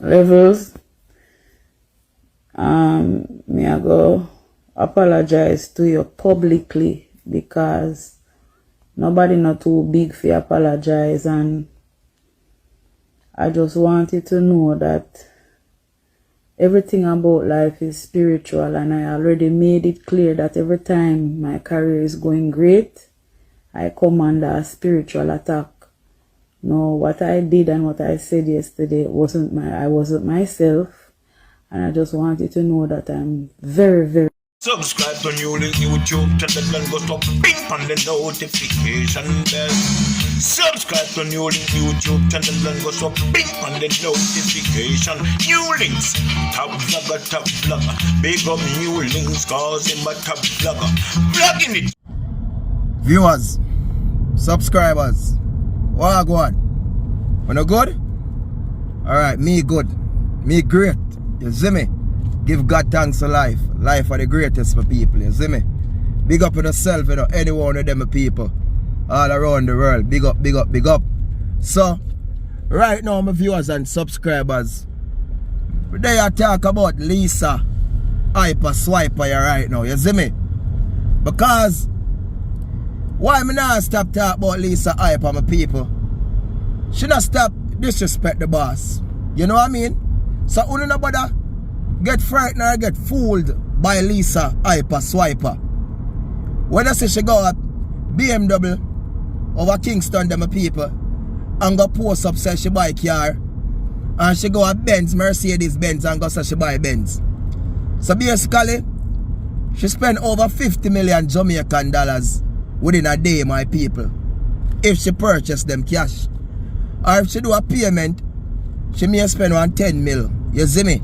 levels. Me I go apologize to you publicly because nobody not too big for apologize, and I just wanted to know that everything about life is spiritual, and I already made it clear that every time my career is going great, I come under a spiritual attack. No, what I did and what I said yesterday I wasn't myself, and I just wanted to know that I'm very, very. Subscribe to NEWLINK YouTube channel and go to ping on the notification bell. Subscribe to NEWLINK YouTube channel and go to ping on the notification. NEWLINKs, top vlogger. Big up NEWLINKs, cause him a top vlogger. Vlogging it. Viewers, subscribers, what go on? Wanna good? Alright, me good. Me great. You see me? Give God thanks for life. Life are the greatest for people, you see me? Big up on yourself, you know, any one of them people all around the world. Big up, big up, big up. So, right now, my viewers and subscribers, they are talk about Lisa Hyper Swiper here right now, you see me? Because why me not stop talk about Lisa Hyper, my people? She not stop disrespect the boss. You know what I mean? So, only nobody get frightened or get fooled by Lisa Hyper Swiper. When I say she go at BMW over Kingston, them people, and go post up say she buy car, and she go at Benz, Mercedes Benz, and go say she buy Benz. So basically, she spent over 50 million Jamaican dollars within a day, my people, if she purchase them cash. Or if she do a payment, she may spend 10 mil. You see me?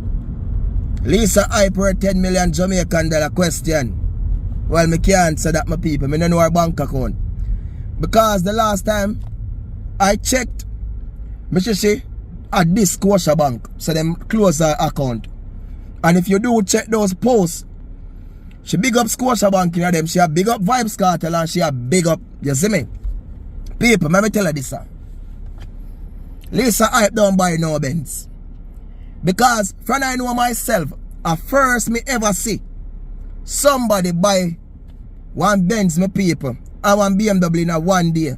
Lisa Hyper 10 million Jamaican dollar question. Well, me can't answer that, my people. Me don't know her bank account. Because the last time I checked, me see at this Scotia Bank. So them close her account. And if you do check those posts, she big up Scotia Bank in them. She a big up Vybz Kartel, and she a big up, you see me? People, let me tell you this. Lisa Hype don't buy no Benz. Because from I know myself, at first me ever see somebody buy one Benz, my people, and one BMW in a one day,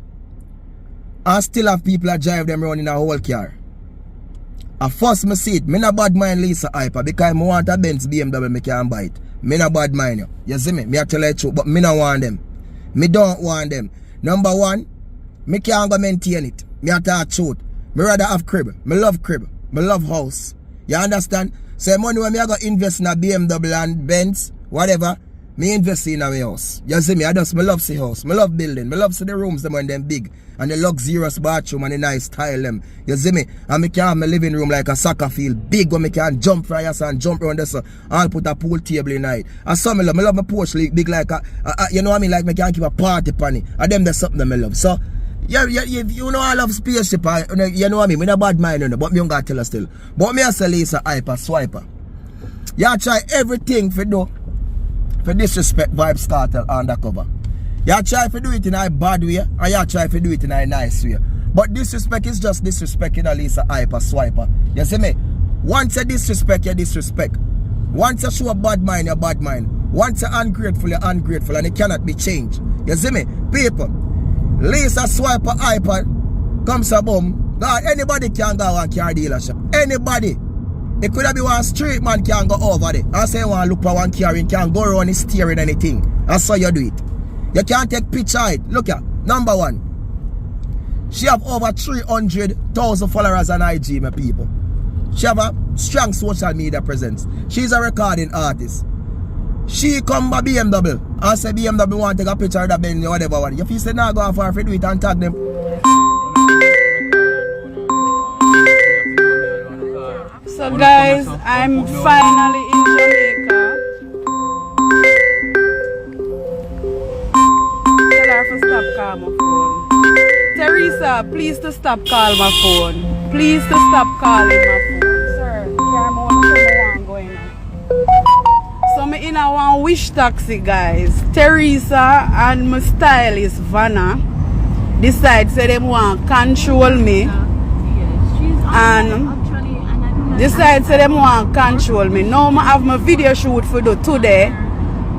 and still have people that drive them around in a whole car. At first me see it, me not bad mind Lisa Hyper because I want a Benz BMW, me can't buy it. Me not bad mind you. You see me? Me I tell you the truth, but me not want them. Me don't want them. Number one, me can't go maintain it. Me I tell the truth. Me rather have crib. Me love crib. Me love house. You understand? So money when me I go invest in a BMW and Benz, whatever, me invest in a house. You see me? Me love see house. Me love building. Me love see the rooms them when them big. And the luxurious bathroom and the nice style them. You see me? And me can have my living room like a soccer field. Big where me can jump fryers and jump around there. So I'll put a pool table in night. And some me love my Porsche big like a you know what I mean? Like me can keep a party panny. And them there's something that me love. So yeah, you know I love spaceship. You know what I mean? Me not bad mind, but me don't gotta tell her still. But me I say Lisa Hyper Swiper. You try everything for disrespect Vybz Kartel undercover. You try to do it in a bad way, and you try to do it in a nice way. But disrespect is just disrespect in a Lisa Hyper Swiper. You see me? Once you disrespect, you disrespect. Once you show a bad mind, you bad mind. Once you're ungrateful, you're ungrateful, and it cannot be changed. You see me? People, Lisa Swiper Hyper comes a bum. God, anybody can go on car dealership. Anybody. It could have been one street man can go over there. I say one look for one car and can go around and steering anything. That's how you do it. You can't take picture of it. Look at number one. She have over 300,000 followers on IG, my people. She have a strong social media presence. She's a recording artist. She come by BMW and say BMW want to take a picture of the Benz or whatever. If you say nah, go on for do it and tag them. So guys, I'm finally in Jamaica. Tell her to stop calling my phone. Teresa, please to stop calling my phone. Please to stop calling my phone. Sir, I'm going on. So I'm in a one wish taxi, guys. Teresa and my stylist Vanna decide say they want control me. And decide so them want control me. Now I have my video shoot for do today,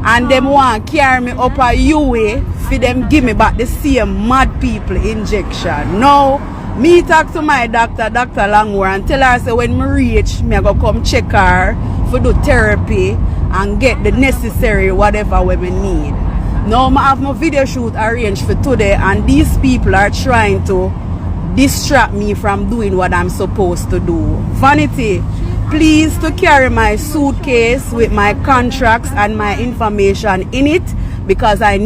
and them want carry me up a UA for them give me back the same mad people injection. Now me talk to my doctor, Dr. Langwar, and tell her say when me reach, me I go come check her for do therapy and get the necessary whatever we need. Now I have my video shoot arranged for today, and these people are trying to distract me from doing what I'm supposed to do. Vanity, please to carry my suitcase with my contracts and my information in it, because I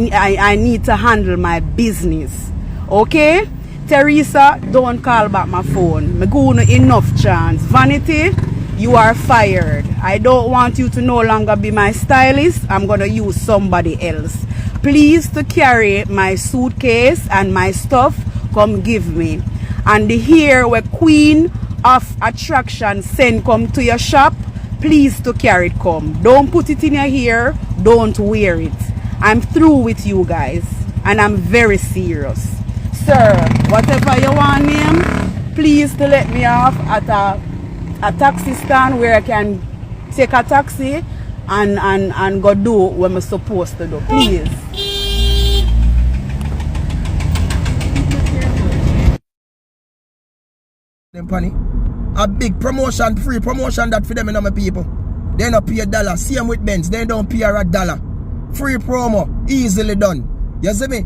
need to handle my business. Okay? Teresa, don't call back my phone. Me go no enough chance. Vanity, you are fired. I don't want you to no longer be my stylist. I'm gonna use somebody else. Please to carry my suitcase and my stuff, come give me. And the hair where Queen of Attraction send come to your shop, please to carry it come. Don't put it in your hair, don't wear it. I'm through with you guys, and I'm very serious. Sir, whatever you want name, please to let me off at a taxi stand where I can take a taxi and go do what I'm supposed to do. Please. Them funny. A big promotion, free promotion that for them and my people. They don't pay $1. Same with Benz, they don't pay $1. Free promo, easily done. You see me?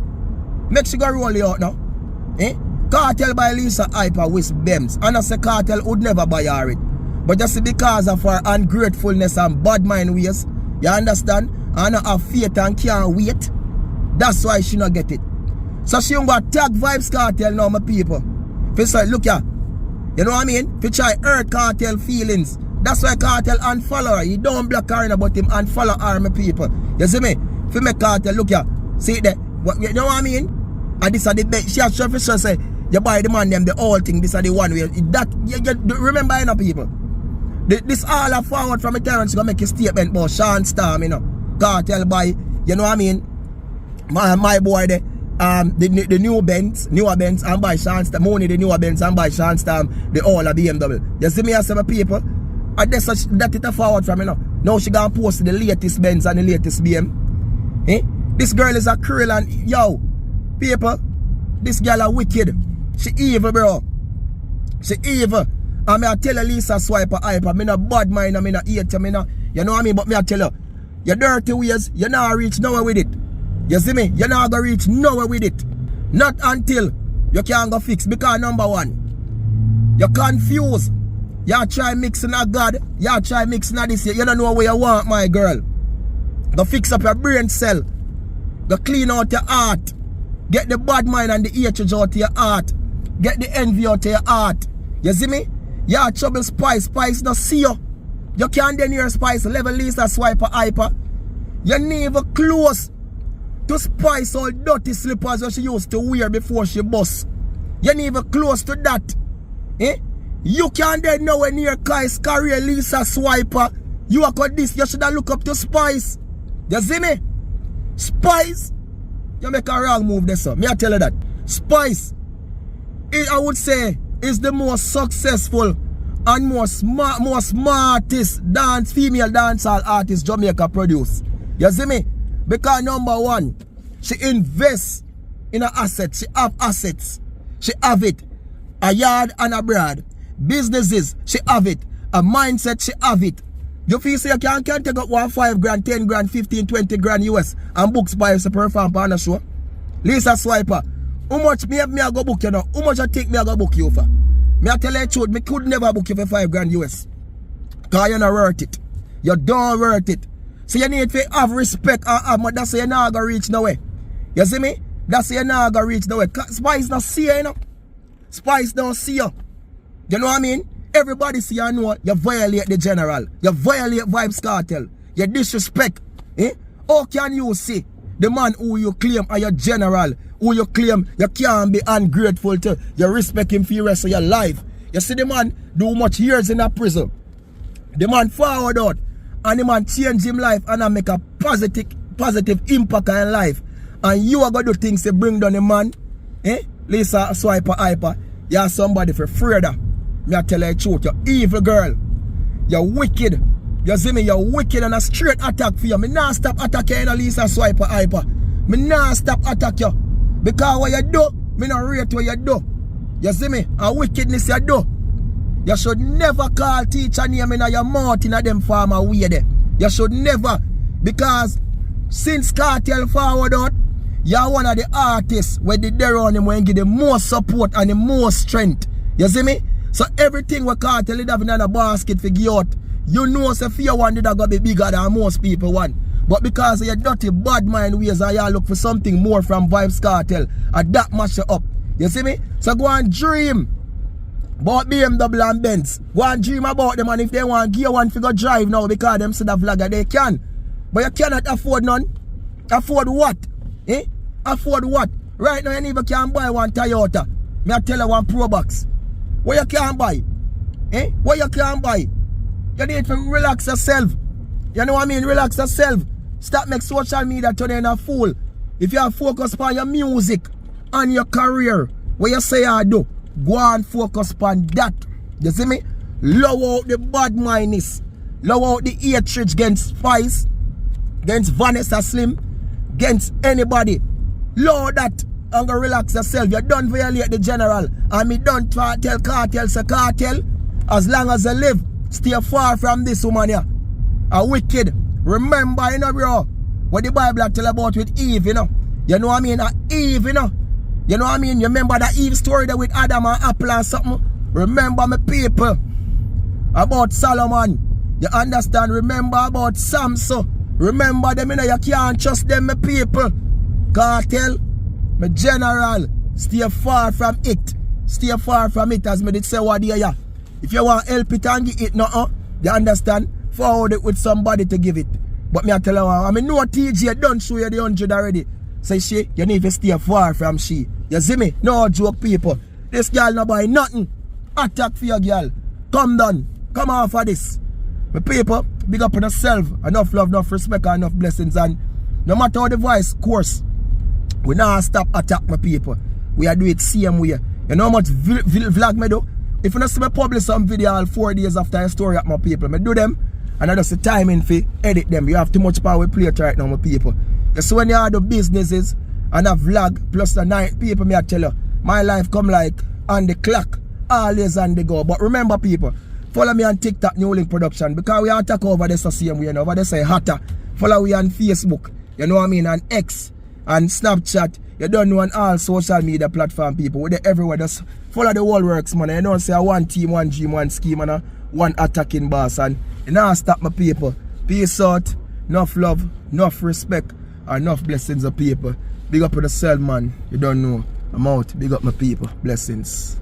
Mexico roll you out now. Eh? Kartel buy Lisa Hyper with Benz. And I say Kartel would never buy her it. But just because of her ungratefulness and bad mind ways, you understand? And I have faith and can't wait. That's why she not get it. So she going to tag Vybz Kartel now, my people. If you say, look here, you know what I mean? If you try hurt Kartel feelings, that's why Kartel unfollow her. You don't block her about him, unfollow her, my people. You see me? If you make Kartel, look here, see that, you know what I mean? And this are the best. She has sure say, you buy the man them, the whole thing, this are the one way. That, you remember, you know, people? This all are forward from the time she gonna make a statement about Sean Storm, you know. Kartel buy, you know what I mean? My boy there. The new Benz, and buy Sean Storm, money the newer Benz and buy Sean Storm, the all a BMW. You see me as some people? And that it a forward from, you know. Now she gonna post the latest Benz and the latest BM. Eh? This girl is a cruel and yo, people, this girl a wicked. She evil, bro. She evil. And I tell her Lisa Swiper hyper. I no bad mind, I no hate you, you know what I mean? But me I tell her, your dirty ways, you not reach nowhere with it. You see me? You're not going to reach nowhere with it. Not until you can't go fix. Because number one, you're confused. You try mixing a God. You try mixing a this. You don't know where you want, my girl. Go fix up your brain cell. Go clean out your heart. Get the bad mind and the hatred out of your heart. Get the envy out of your heart. You see me? You have trouble Spice. Spice not see you. You can't then hear Spice. Level Lisa Swiper hyper. You never close to Spice all dirty slippers that she used to wear before she bust. You never close to that. Eh? You can't then nowhere near Kai's career Lisa Swiper. You are got this. You should have look up to Spice. You see me? Spice. You make a wrong move there, sir. Me I tell you that. Spice, I would say, is the most successful and most smartest female dancehall artist Jamaica produce. You see me? Because number one, she invests in her assets. She have assets. She have it. A yard and abroad. Businesses, she have it. A mindset, she have it. You feel say you can't take up 1 5 grand, 10 grand, 15, 20 grand US and books by a perform on a show. Lisa Swiper, how much me I go book you now? How much I think me I go book you for? Me I tell you the truth, me could never book you for 5 grand US. Because you're not worth it. You don't worth it. So you need to have respect and have, but that's why you're not going to reach nowhere. You see me? That's why you're not going to reach nowhere. Spice not see you, you know. Spice don't see you. You know what I mean? Everybody see you know you violate the general. You violate Vybz Kartel. You disrespect. Eh? How can you see the man who you claim are your general, who you claim you can't be ungrateful to, you respect him for the rest of your life? You see the man do much years in a prison. The man forward out. And the man change his life and I make a positive impact on life. And you are going to do things to bring down the man. Eh? Lisa Swiper hyper. You are somebody for afraid of. Me I tell you the truth. You evil girl. You're wicked. You see me, you're wicked and a straight attack for you. Me nah stop attack you in a Lisa Swiper hyper. Me nah stop attack you. Because what you do, me not rate what you do. You see me, a wickedness you do. You should never call teacher name in your mouth in them farmer way there. You should never. Because since Kartel forward out, you're one of the artists where the there on him when give the most support and the most strength. You see me? So everything we Kartel it have in a basket for give out. You know so if you one did that gonna be bigger than most people want. But because of your dirty bad mind ways and you look for something more from Vybz Kartel, and that mash you up. You see me? So go and dream about BMW and Benz. Go and dream about them, and if they want gear one figure drive now because them see the vlogger they can. But you cannot afford none. Afford what? Eh? Afford what? Right now you even can't buy one Toyota. Me I tell you one Pro Box. What you can't buy? Eh? What you can't buy? You need to relax yourself. You know what I mean? Relax yourself. Stop make social media turn in a fool. If you are focused on your music and your career, what you say I do, go and focus on that. You see me? Lower out the bad mindness. Lower out the hatred against Spice, against Vanessa Slim, against anybody. Lower that and go relax yourself. You don't violate the general. And me don't tell Kartel, say Kartel, as long as you live, stay far from this woman here. A wicked. Remember, you know, bro, what the Bible tell about with Eve, you know. You know what I mean? Eve, you know. You know what I mean? You remember that Eve story there with Adam and Apple and something? Remember my people. About Solomon. You understand? Remember about Samson. Remember them, you know, you can't trust them, my people. Kartel, my general, stay far from it. Stay far from it, as me did say what day, yeah. If you want help it and give it, no, you understand? Forward it with somebody to give it. But me I tell you, I mean, no TJ don't show you the 100 already. Say she, you need to stay far from she. You see me? No joke, people. This girl no buy nothing. Attack for your girl. Come down. Come off of this. My people, big up on yourself. Enough love, enough respect, and enough blessings. And no matter how the voice course, we not stop attack my people. We are do it same way. You know how much vlog me do? If you not see me publish some video all 4 days after a story at my people, me do them. And I just the timing for edit them. You have too much power with play it right now, my people. You see when you have the businesses and a vlog plus the 9 people, me I tell you, my life come like on the clock, always on the go. But remember, people, follow me on TikTok, NEWLINK Production, because we are talk over this the same way, you know, over there say hotter. Follow me on Facebook, you know what I mean, on X, and Snapchat. You don't know on all social media platform, people. We're there everywhere. Just follow the whole works, man. You know, say one team, one dream, one scheme, and one attacking boss. And you know, stop my people. Peace out. Enough love, enough respect, and enough blessings of people. Big up with the cell, man. You don't know. I'm out. Big up my people. Blessings.